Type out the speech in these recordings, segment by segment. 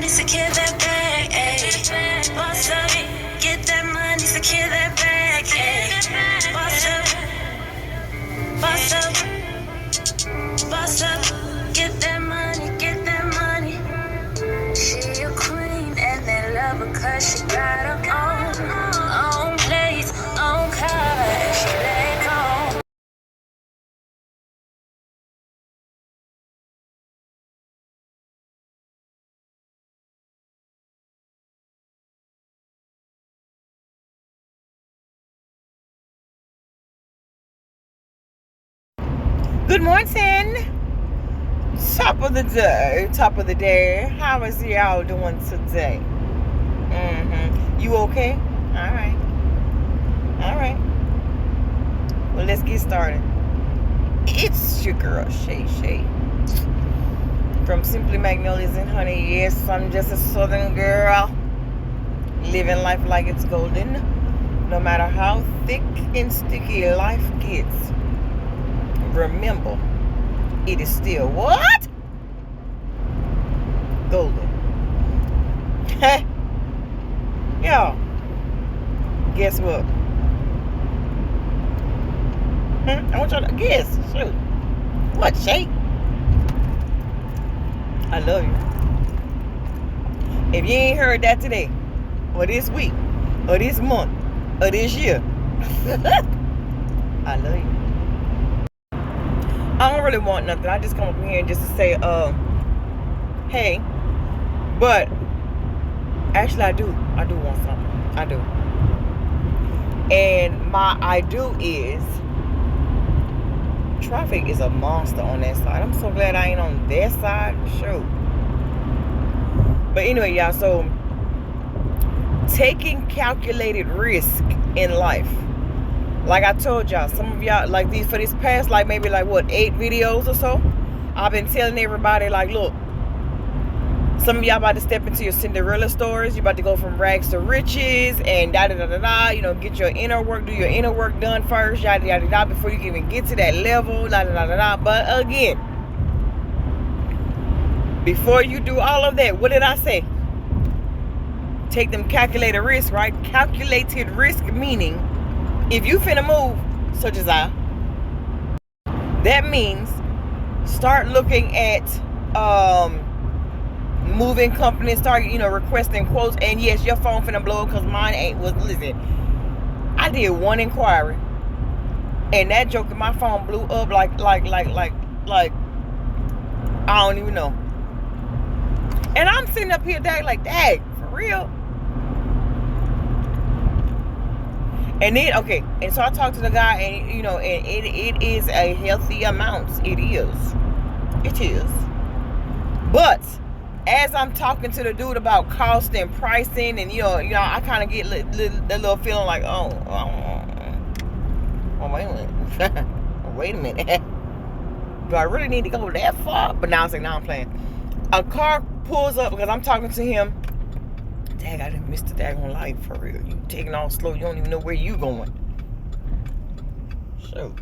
money, secure that bag, ayy. Boss up, get that money, secure that bag, ayy. Boss up, boss up, boss up, get that money, get that money. She a queen and they love her cause she got her own place, own car, and she let go. Good morning. Top of the day. How is y'all doing today? You okay? All right. Well, let's get started. It's your girl Shay Shay from Simply Magnolias and Honey. Yes, I'm just a Southern girl living life like it's golden, no matter how thick and sticky life gets. Remember, it is still what? Golden. Y'all, guess what? I want y'all to guess. Shoot. What, Shay? I love you. If you ain't heard that today, or this week, or this month, or this year, I love you. I don't really want nothing. I just come up here just to say, hey, but actually I do want something. I do. And my I do is traffic is a monster on that side. I'm so glad I ain't on that side. Shoot. But anyway, y'all, so taking calculated risk in life. Like I told y'all, some of y'all, like these, for this past, like maybe like what, 8 videos or so, I've been telling everybody, like, look, some of y'all about to step into your Cinderella stories. You about to go from rags to riches and da-da-da-da-da, you know, get your inner work, do your inner work done first, yada-yada-da, before you can even get to that level, da-da-da-da-da. But again, before you do all of that, what did I say? Take them calculated risks, right? Calculated risk meaning, if you finna move, such as I, that means start looking at moving companies, start, you know, requesting quotes. And yes, your phone finna blow up because mine ain't. Listen, I did one inquiry and that joke, my phone blew up like I don't even know. And I'm sitting up here like, dang, for real? And then, okay, and so I talked to the guy, and, you know, and it is a healthy amount. It is. But as I'm talking to the dude about cost and pricing, and, you know, I kind of get the little feeling like, wait a minute. Do I really need to go that far? But now I was like, no, I'm playing. A car pulls up because I'm talking to him. Dang, I done missed the daggone light, for real. You taking off slow. You don't even know where you going. So,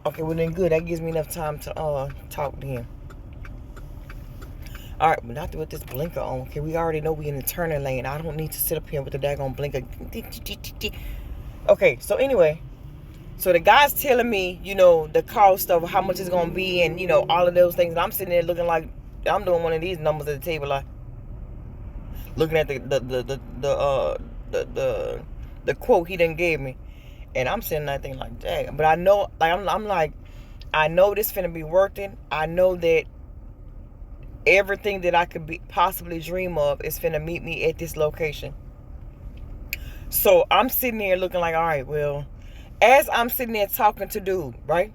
okay, well then good. That gives me enough time to talk to him. All right, but not with this blinker on. Okay, we already know we in the turning lane. I don't need to sit up here with the daggone blinker. Okay, so anyway, so the guy's telling me, you know, the cost of how much it's gonna be, and, you know, all of those things. And I'm sitting there looking like I'm doing one of these numbers at the table, like looking at the quote he done gave me, and I'm sitting there thinking like, dang. But I know, like, I'm like, I know this finna be working. I know that everything that I could possibly dream of is finna meet me at this location. So I'm sitting there looking like, all right, well, as I'm sitting there talking to dude, right?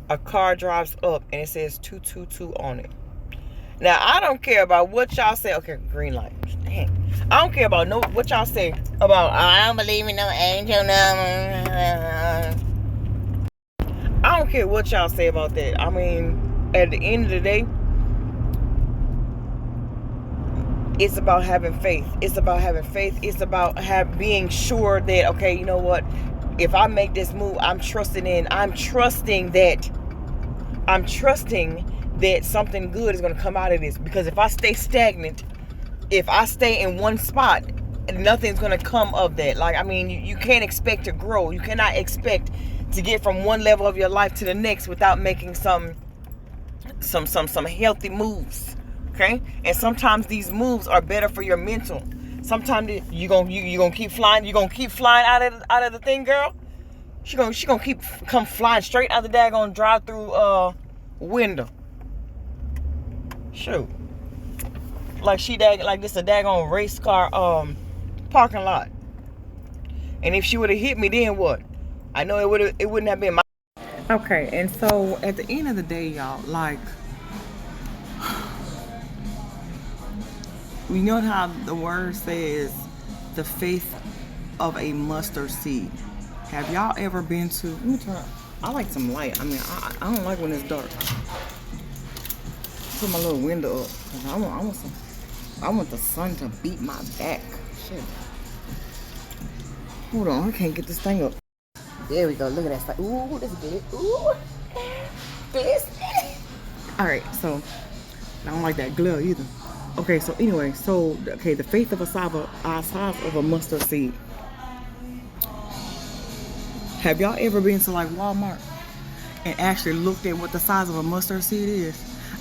A car drives up and it says 222 on it. Now, I don't care about what y'all say. Okay, green light. Dang. I don't care about what y'all say about, I don't believe in no angel number. I don't care what y'all say about that. I mean, at the end of the day, it's about having faith. It's about being sure that, okay, you know what? If I make this move, I'm trusting that something good is going to come out of this. Because if I stay stagnant, if I stay in one spot, nothing's going to come of that. Like, I mean, you can't expect to grow. You cannot expect to get from one level of your life to the next without making some healthy moves. Okay? And sometimes these moves are better for your mental. Sometimes you gonna keep flying. You gonna keep flying out of the thing, girl. She gonna come flying straight out the daggone drive-through window. Shoot. Like this a daggone race car parking lot. And if she would have hit me, then what? I know it wouldn't have been my. Okay, and so at the end of the day, y'all, like, we know how the word says the faith of a mustard seed. Have y'all ever been to? Let me turn. I like some light. I mean, I don't like when it's dark. Put my little window up. I want the sun to beat my back. Shit. Hold on, I can't get this thing up. There we go. Look at that stuff. Ooh, this is good. Ooh, this. All right, so I don't like that glare either. Okay, so anyway, the faith of a size of a mustard seed. Have y'all ever been to like Walmart and actually looked at what the size of a mustard seed is?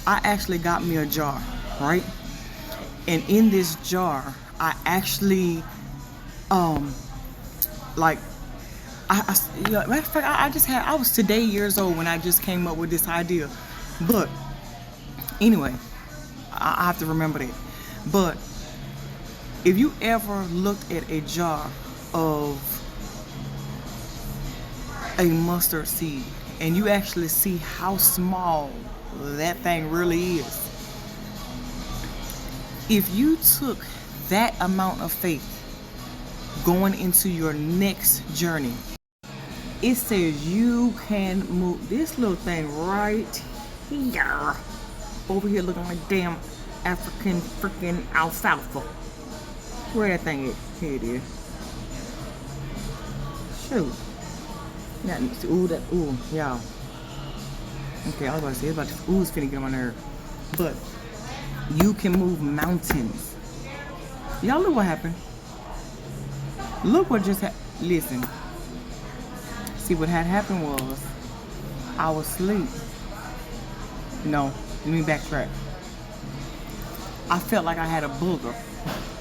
I actually got me a jar, right? And in this jar, I actually, matter of fact, I was today years old when I just came up with this idea. But anyway, I have to remember that. But if you ever looked at a jar of a mustard seed and you actually see how small that thing really is, if you took that amount of faith going into your next journey, it says you can move this little thing right here, over here looking like damn African freaking alfalfa. Where that thing is? Here it is. Shoot. Ooh, y'all. Okay, I was about to say, it's finna get on my nerve. But you can move mountains. Y'all look what happened. Look what just happened. Listen. See, what had happened was, I was asleep. No, let me backtrack. I felt like I had a booger.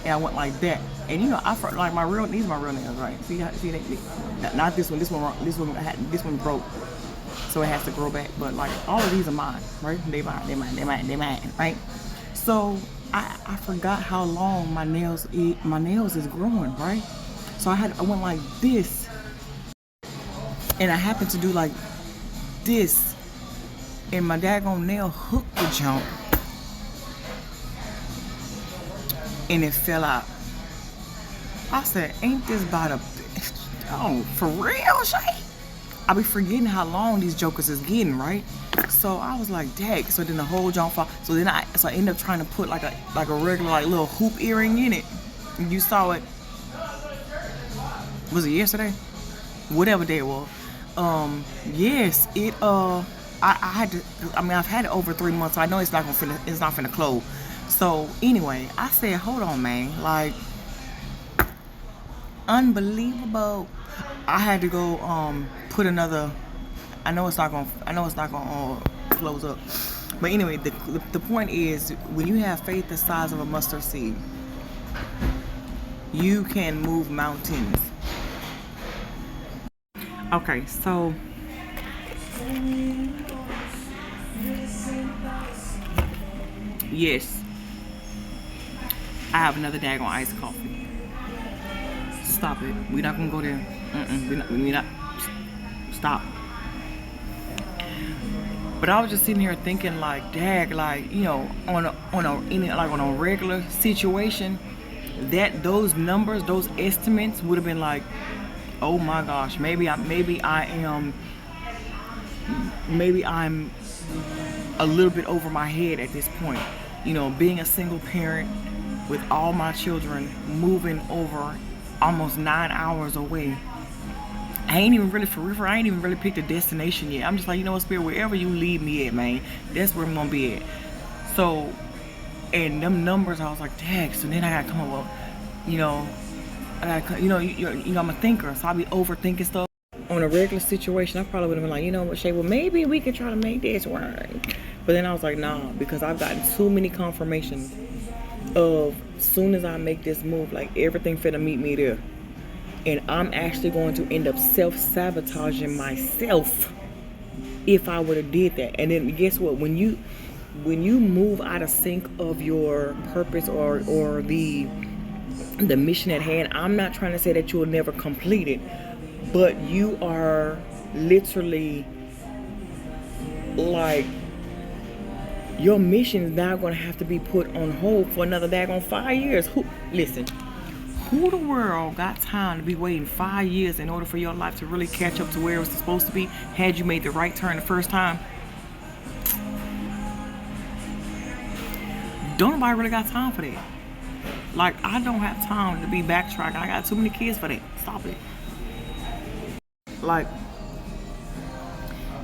And I went like that. And you know, I felt like these are my real nails, right? See not this one. This one broke. So it has to grow back. But like, all of these are mine, right? They mine, right? So I forgot how long my nails is growing, right? So I went like this. And I happened to do like this. And my daggone nail hooked the jump. And it fell out. I said, ain't this about a... Oh, for real, Shay? I be forgetting how long these jokers is getting, right? So I was like, dang. So then the whole jump fall. So I ended up trying to put like a regular like little hoop earring in it. And you saw it. Was it yesterday? Whatever day it was. Yes, it I've had it over 3 months, so I know it's not finna close. So anyway, I said, hold on, man, like, unbelievable. I had to go put another. I know it's not gonna close up. But anyway, the point is, when you have faith the size of a mustard seed, you can move mountains. Okay, so yes, I have another daggone iced coffee. Stop it. We're not gonna go there. We're not. Stop. But I was just sitting here thinking, like, dag, like, you know, on a regular situation, that those numbers, those estimates would have been like, oh my gosh, maybe I'm a little bit over my head at this point. You know, being a single parent with all my children moving over almost 9 hours away I ain't even really, for real, I ain't even really picked a destination yet. I'm just like, you know what, Spirit, wherever you lead me at, man, that's where I'm gonna be at. So, and them numbers, I was like, dang. So then I gotta come up with, you know, I'm a thinker, so I'll be overthinking stuff. On a regular situation, I probably would have been like, you know what, Shay, well, maybe we could try to make this work. But then I was like, nah, because I've gotten too many confirmations of soon as I make this move, like everything finna meet me there. And I'm actually going to end up self-sabotaging myself if I would have did that. And then guess what? When you move out of sync of your purpose or the mission at hand, I'm not trying to say that you will never complete it, but you are literally like, your mission is now going to have to be put on hold for another daggone 5 years. Who the world got time to be waiting 5 years in order for your life to really catch up to where it was supposed to be had you made the right turn the first time? Don't nobody really got time for that. Like, I don't have time to be backtracking. I got too many kids for that. Stop it. Like,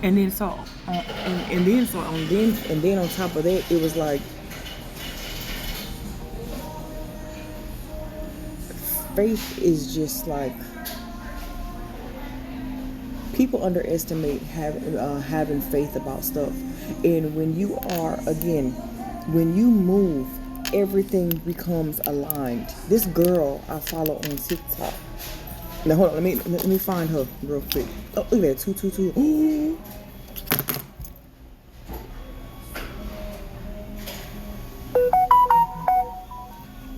and then on top of that, it was like, faith is just like, people underestimate having faith about stuff. And when you move, everything becomes aligned. This girl I follow on TikTok. Now hold on, let me find her real quick. Oh, look at that, 222. Ooh.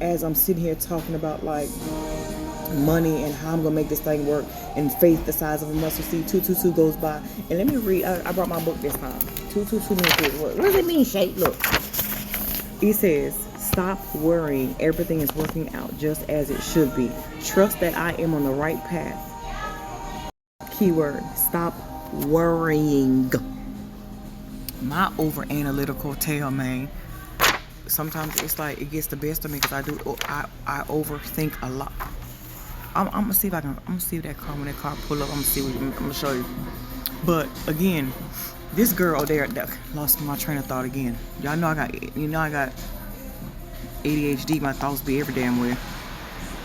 As I'm sitting here talking about like money and how I'm gonna make this thing work, and faith the size of a mustard seed, 222 goes by. And let me read. I brought my book this time. 222 means what does it mean, Shay? Look, it says, stop worrying. Everything is working out just as it should be. Trust that I am on the right path. Keyword: stop worrying. My over analytical tail, man. Sometimes it's like it gets the best of me because I overthink a lot. I'm gonna see if that car, when that car pull up, I'm gonna show you. But again, this girl there that lost my train of thought again. Y'all know I got ADHD. My thoughts be every damn where.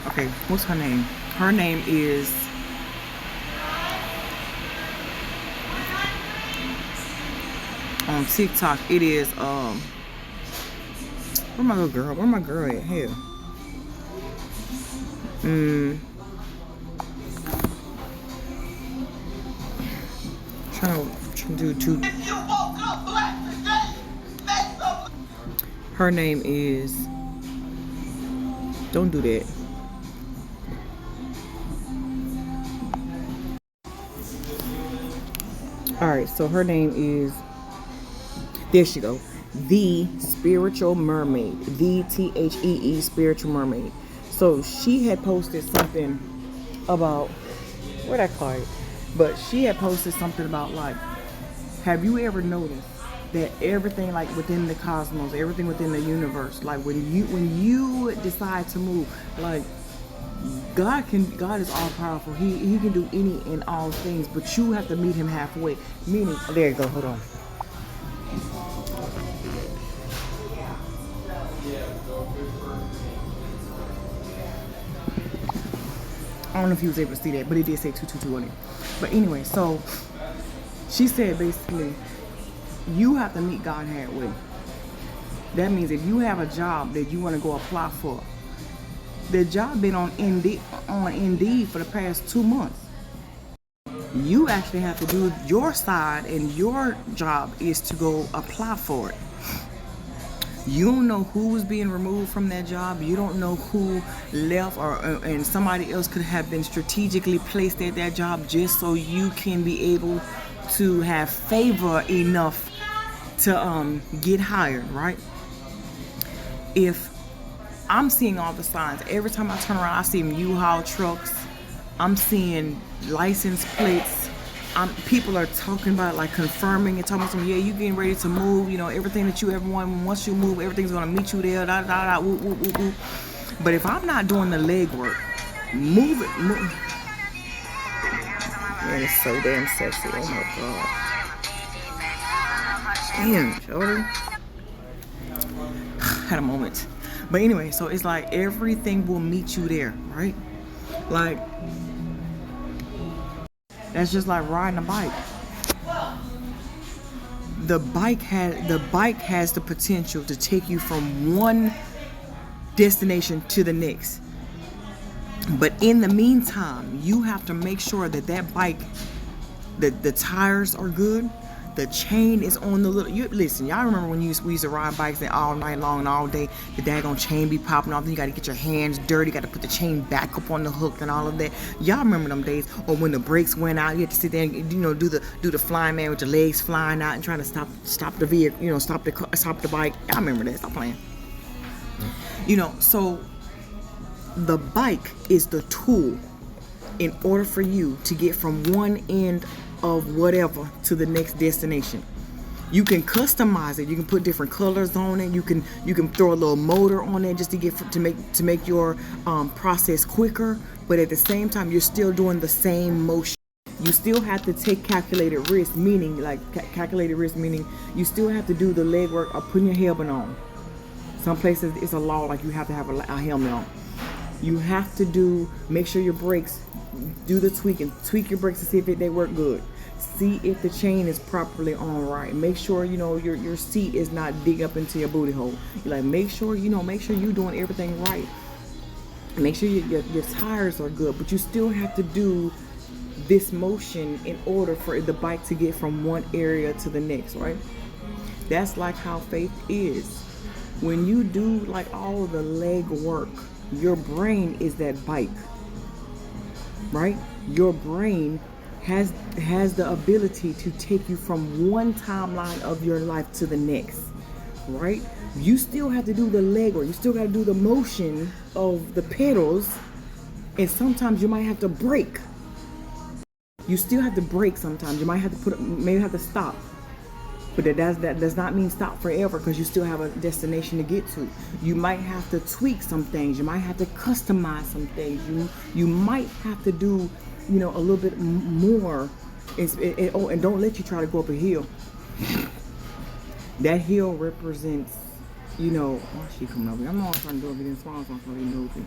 Okay, what's her name? Her name is on TikTok. It is where my little girl? Where my girl at? Hell. Trying to do two. Her name is. Don't do that. Alright, so her name is. There she go. The Spiritual Mermaid. The THEE Spiritual Mermaid. So she had posted something about. Where'd I call it? But she had posted something about like, have you ever noticed that everything like within the cosmos, everything within the universe, like when you decide to move, like God is all powerful. He can do any and all things, but you have to meet him halfway. Meaning, there you go, hold on. I don't know if you was able to see that, but it did say 222 on it. But anyway, so she said basically, you have to meet God halfway. That means if you have a job that you want to go apply for, the job been on Indeed for the past 2 months. You actually have to do your side, and your job is to go apply for it. You don't know who was being removed from that job. You don't know who left, and somebody else could have been strategically placed at that job just so you can be able to have favor enough to get hired, right? If I'm seeing all the signs, every time I turn around, I see U-Haul trucks. I'm seeing license plates. People are talking about, like, confirming and talking about some, yeah, you getting ready to move, you know, everything that you ever want. Once you move, everything's gonna meet you there, da da da, woo, woo, woo, woo. But if I'm not doing the legwork, Man, it's so damn sexy. Oh my god. Damn, Jordan. Had a moment. But anyway, so it's like everything will meet you there, right? Like, that's just like riding a bike. The bike has the potential to take you from one destination to the next. But in the meantime, you have to make sure that that bike, the tires are good, the chain is on the little. Listen, y'all remember when we used to ride bikes and all night long and all day, the daggone chain be popping off. Then you got to get your hands dirty, got to put the chain back up on the hook and all of that. Y'all remember them days? Or when the brakes went out, you had to sit there and do the flying man with your legs flying out and trying to stop the vehicle, stop the bike. I remember that. Stop playing. So the bike is the tool in order for you to get from one end of whatever to the next destination. You can customize it. You can put different colors on it. You can throw a little motor on it just to make your process quicker. But at the same time, you're still doing the same motion. You still have to take calculated risk, meaning you still have to do the leg work of putting your helmet on. Some places it's a law, like you have to have a helmet on. You have to make sure your brakes, do the tweaking, tweak your brakes to see if they work good. See if the chain is properly on right. Make sure, your seat is not dig up into your booty hole. Make sure you're doing everything right. Make sure your tires are good, but you still have to do this motion in order for the bike to get from one area to the next, right? That's like how faith is. When you do like all the leg work, your brain is that bike, right? Your brain has the ability to take you from one timeline of your life to the next, right? You still have to do the leg work. You still got to do the motion of the pedals, and sometimes you might have to brake. You still have to brake sometimes. You might have to maybe have to stop. But that does not mean stop forever, because you still have a destination to get to. You might have to tweak some things. You might have to customize some things. You might have to do, a little bit more. And don't let you try to go up a hill. That hill represents, why she coming over? I'm not trying to do it against small, so I'm trying to be nosy.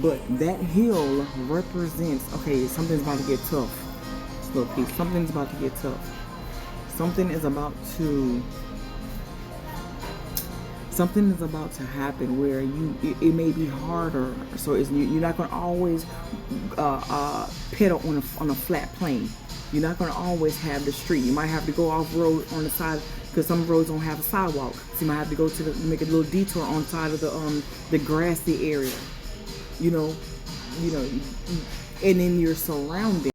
But that hill represents, okay, something's about to get tough. This little piece. Something's about to get tough. Something is about to happen where it may be harder. So you're not going to always pedal on a flat plane. You're not going to always have the street. You might have to go off road on the side, because some roads don't have a sidewalk. So you might have to go make a little detour on the side of the grassy area. And in your surroundings.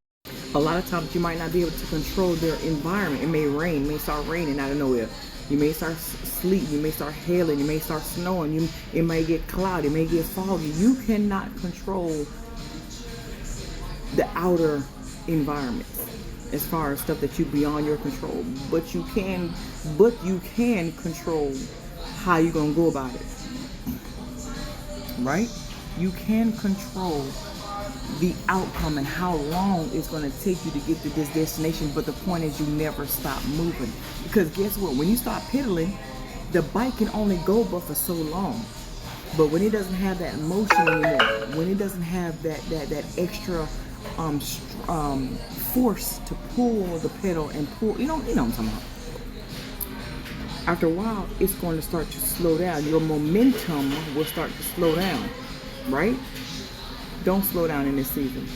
A lot of times you might not be able to control their environment. It may rain, it may start raining out of nowhere. You may start sleet, you may start hailing, you may start snowing, it may get cloudy, it may get foggy. You cannot control the outer environment as far as stuff that you beyond your control. But you can control how you're gonna go about it. Right? You can control the outcome and how long it's going to take you to get to this destination. But the point is, you never stop moving, because guess what? When you start pedaling, the bike can only go but for so long. But when it doesn't have that motion anymore, when it doesn't have that extra force to pull the pedal and pull, you know what I'm talking about. After a while, it's going to start to slow down. Your momentum will start to slow down, right? Don't slow down in this season.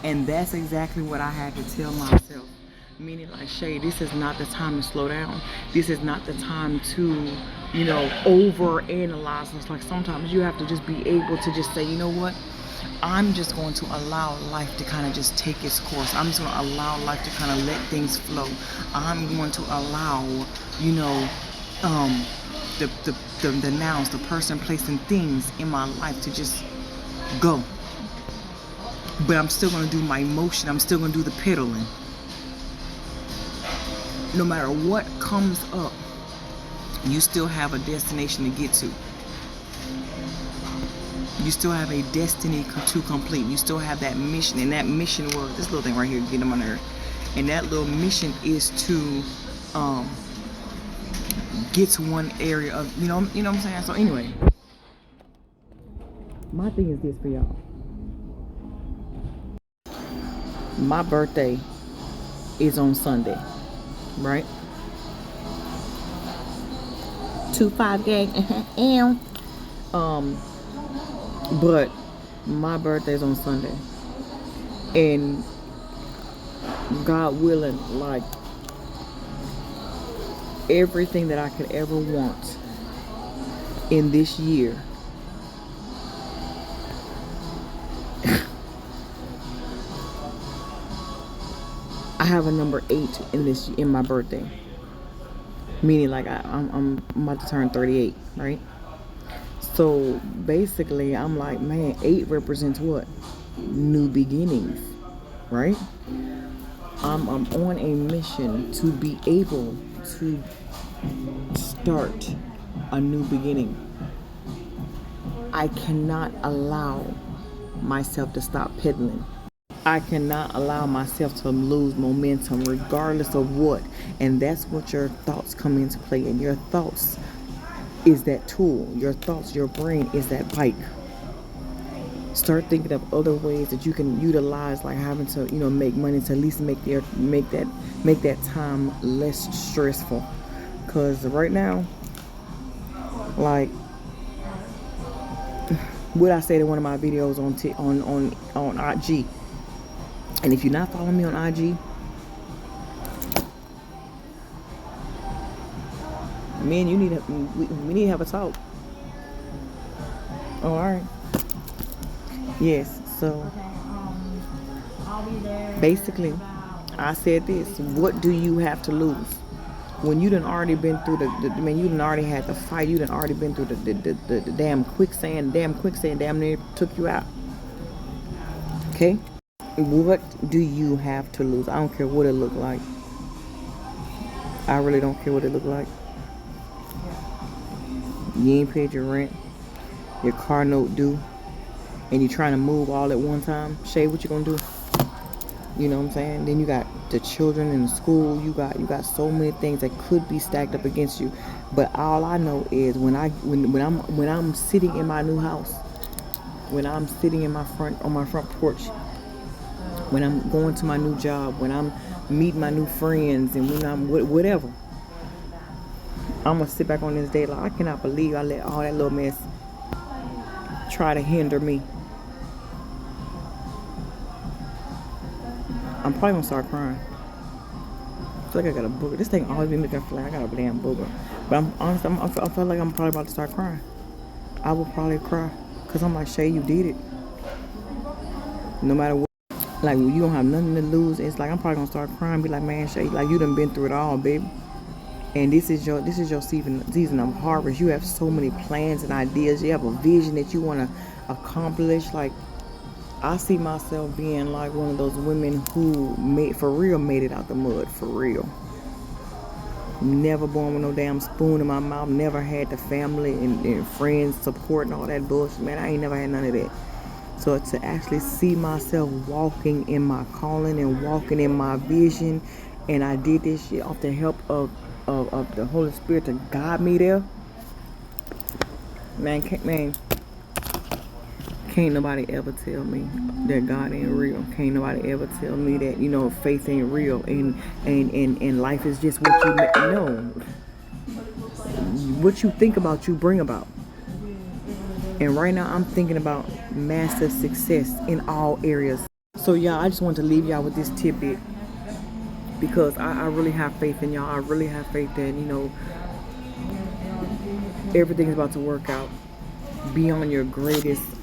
And that's exactly what I had to tell myself. Meaning, like, Shay, this is not the time to slow down. This is not the time to, overanalyze. It's like sometimes you have to just be able to just say, you know what? I'm just going to allow life to kind of just take its course. I'm just going to allow life to kind of let things flow. I'm going to allow, the nouns, the person, place, and things in my life to just go. But I'm still going to do my motion. I'm still going to do the pedaling. No matter what comes up, you still have a destination to get to. You still have a destiny to complete. You still have that mission, and that mission was this little thing right here, getting on my nerve. And that little mission is to get to one area of, you know what I'm saying. So anyway, my thing is this for y'all. My birthday is on Sunday, right? 2-5 gang. But my birthday's on Sunday, and God willing, like everything that I could ever want in this year I have a number 8 in my birthday, meaning like I'm about to turn 38, right? So basically, I'm like, man, 8 represents what? New beginnings, right? I'm on a mission to be able to start a new beginning. I cannot allow myself to stop pedaling. I cannot allow myself to lose momentum regardless of what. And that's what your thoughts come into play. And your thoughts is that tool. Your thoughts, your brain is that bike. Start thinking of other ways that you can utilize, like having to, make money to at least make that time less stressful. Cause right now, like what I said in one of my videos on IG, and if you're not following me on IG, me and you we need to have a talk. Oh, all right. Yes. So basically, I said this: what do you have to lose? When you done already been through you done already had the fight. You done already been through the damn quicksand. Damn quicksand damn near took you out. Okay? What do you have to lose? I don't care what it look like. I really don't care what it look like. You ain't paid your rent. Your car note due. And you trying to move all at one time. Shay, what you gonna do? You know what I'm saying? Then you got the children in the school. You got so many things that could be stacked up against you. But all I know is when I'm sitting in my new house, when I'm sitting on my front porch, when I'm going to my new job, when I'm meeting my new friends, and when I'm whatever, I'm gonna sit back on this day like, I cannot believe I let all that little mess try to hinder me. I'm probably gonna start crying. I feel like I got a booger. This thing always be making me feel like I got a damn booger. But I feel like I'm probably about to start crying. I will probably cry. Because I'm like, Shay, you did it. No matter what. Like, when you don't have nothing to lose, it's like I'm probably gonna start crying. Be like, man, Shay, like you done been through it all, baby. And this is your season of harvest. You have so many plans and ideas. You have a vision that you want to accomplish. Like, I see myself being like one of those women who made it out the mud, for real. Never born with no damn spoon in my mouth. Never had the family and friends support and all that bullshit. Man, I ain't never had none of that. So to actually see myself walking in my calling and walking in my vision, and I did this shit off the help of the Holy Spirit to guide me there. Man, can't nobody ever tell me that God ain't real. Can't nobody ever tell me that, faith ain't real and life is just what you know. What you think about, you bring about. And right now I'm thinking about massive success in all areas. So y'all, I just want to leave y'all with this tidbit, because I really have faith in y'all. I really have faith that, everything is about to work out. Be on your greatest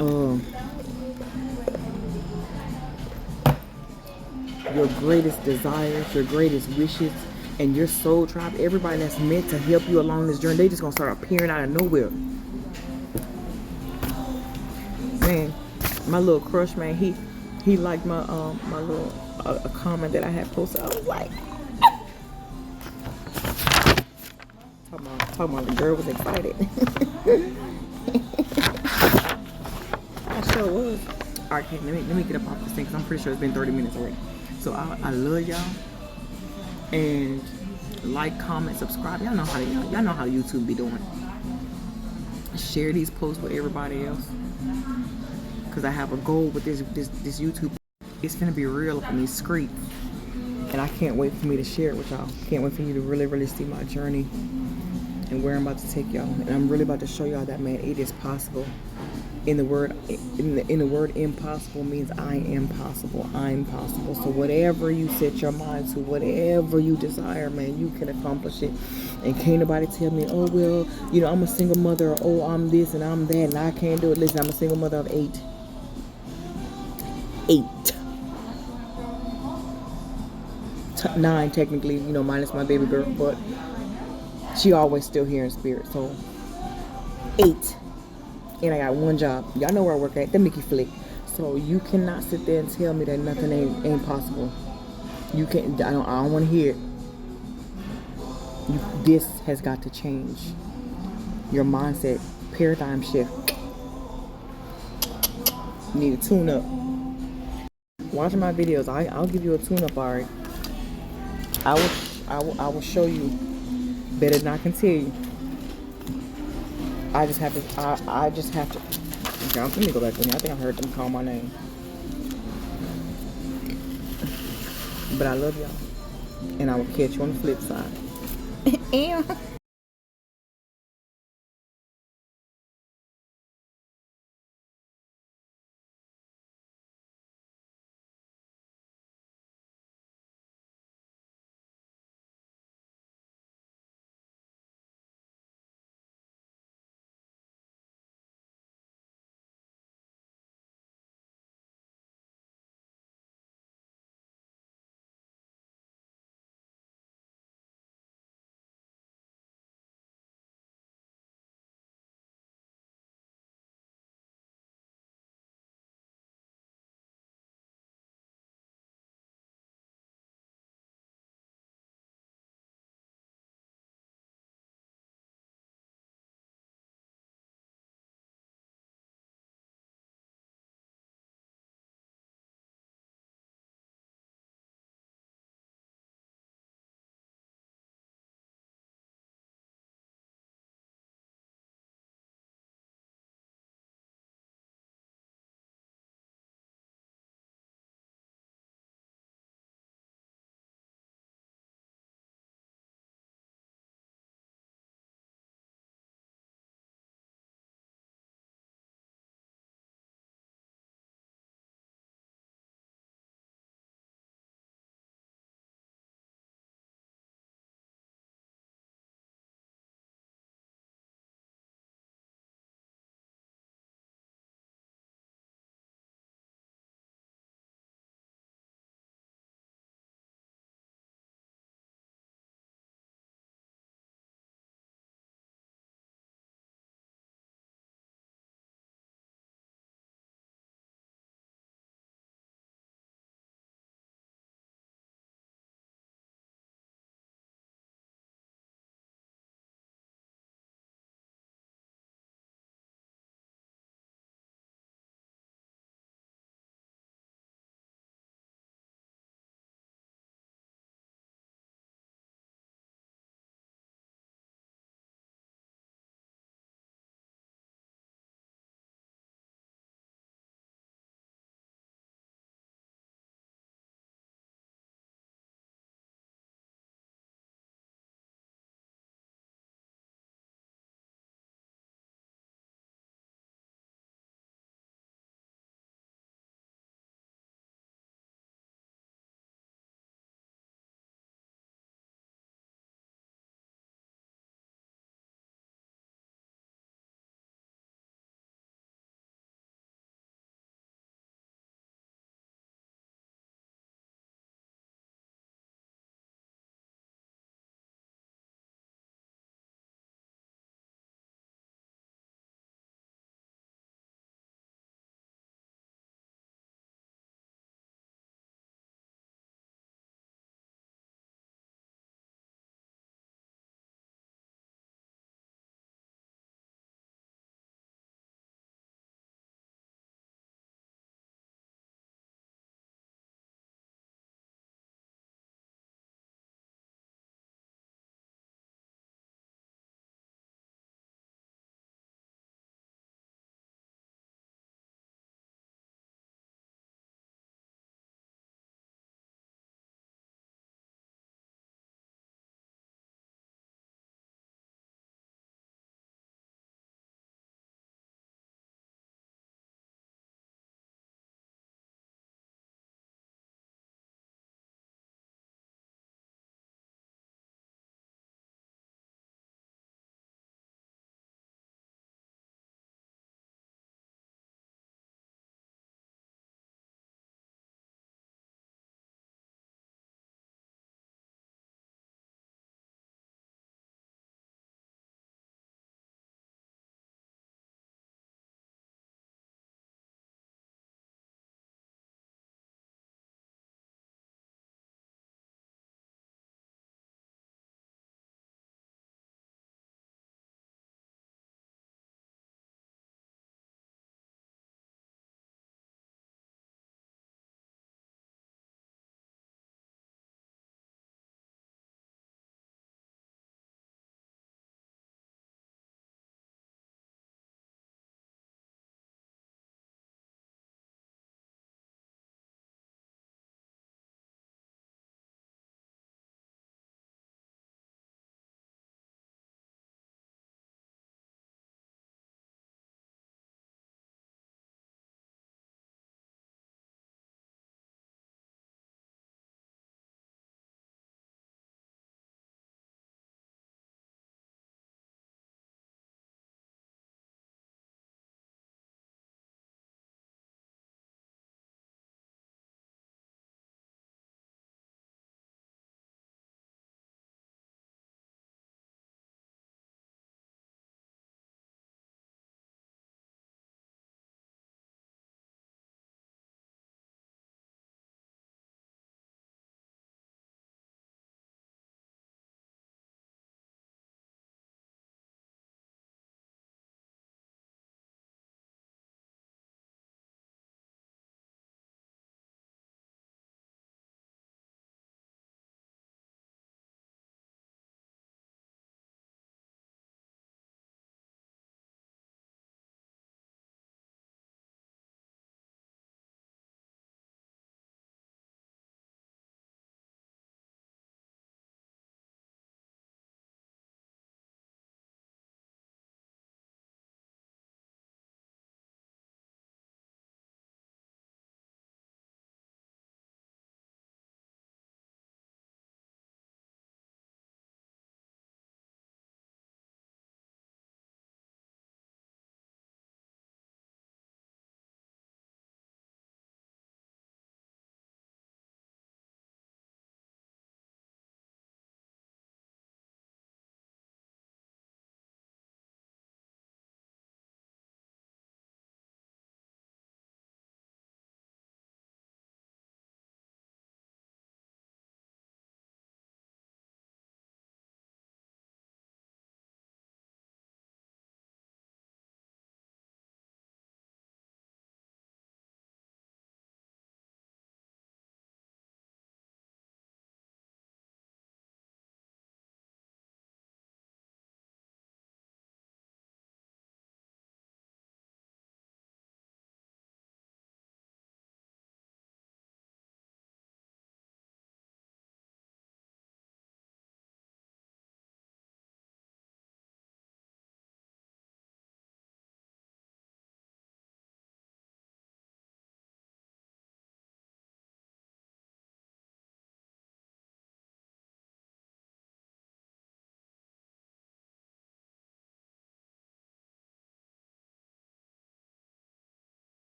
desires, your greatest wishes, and your soul tribe. Everybody that's meant to help you along this journey, they just gonna start appearing out of nowhere. Man, my little crush, man, he liked my my little a comment that I had posted. I was like, talking about the girl was excited. sure was. All right, okay, let me get up off this thing because I'm pretty sure it's been 30 minutes already. So I love y'all. And like, comment, subscribe. Y'all know how YouTube be doing. Share these posts with everybody else. Cause I have a goal with this YouTube. It's gonna be real up in these streets. And I can't wait for me to share it with y'all. Can't wait for you to really see my journey and where I'm about to take y'all. And I'm really about to show y'all that, man, it is possible. In the word impossible means I am possible. I'm possible. So whatever you set your mind to, whatever you desire, man, you can accomplish it. And can't nobody tell me, oh well, you know, I'm a single mother, or oh, I'm this and I'm that and I can't do it. Listen, I'm a single mother of 8. 9 technically, you know, minus my baby girl, but she always still here in spirit. So 8. And I got 1 job. Y'all know where I work at, the Mickey Flick. So you cannot sit there and tell me that nothing ain't possible. You can't. I don't want to hear it. This has got to change. Your mindset, paradigm shift. You need to tune up. Watching my videos, I'll give you a tune up, alright. I will show you better than I can tell you. I just have to. Okay, let me go back in here. I think I heard them call my name. But I love y'all. And I will catch you on the flip side.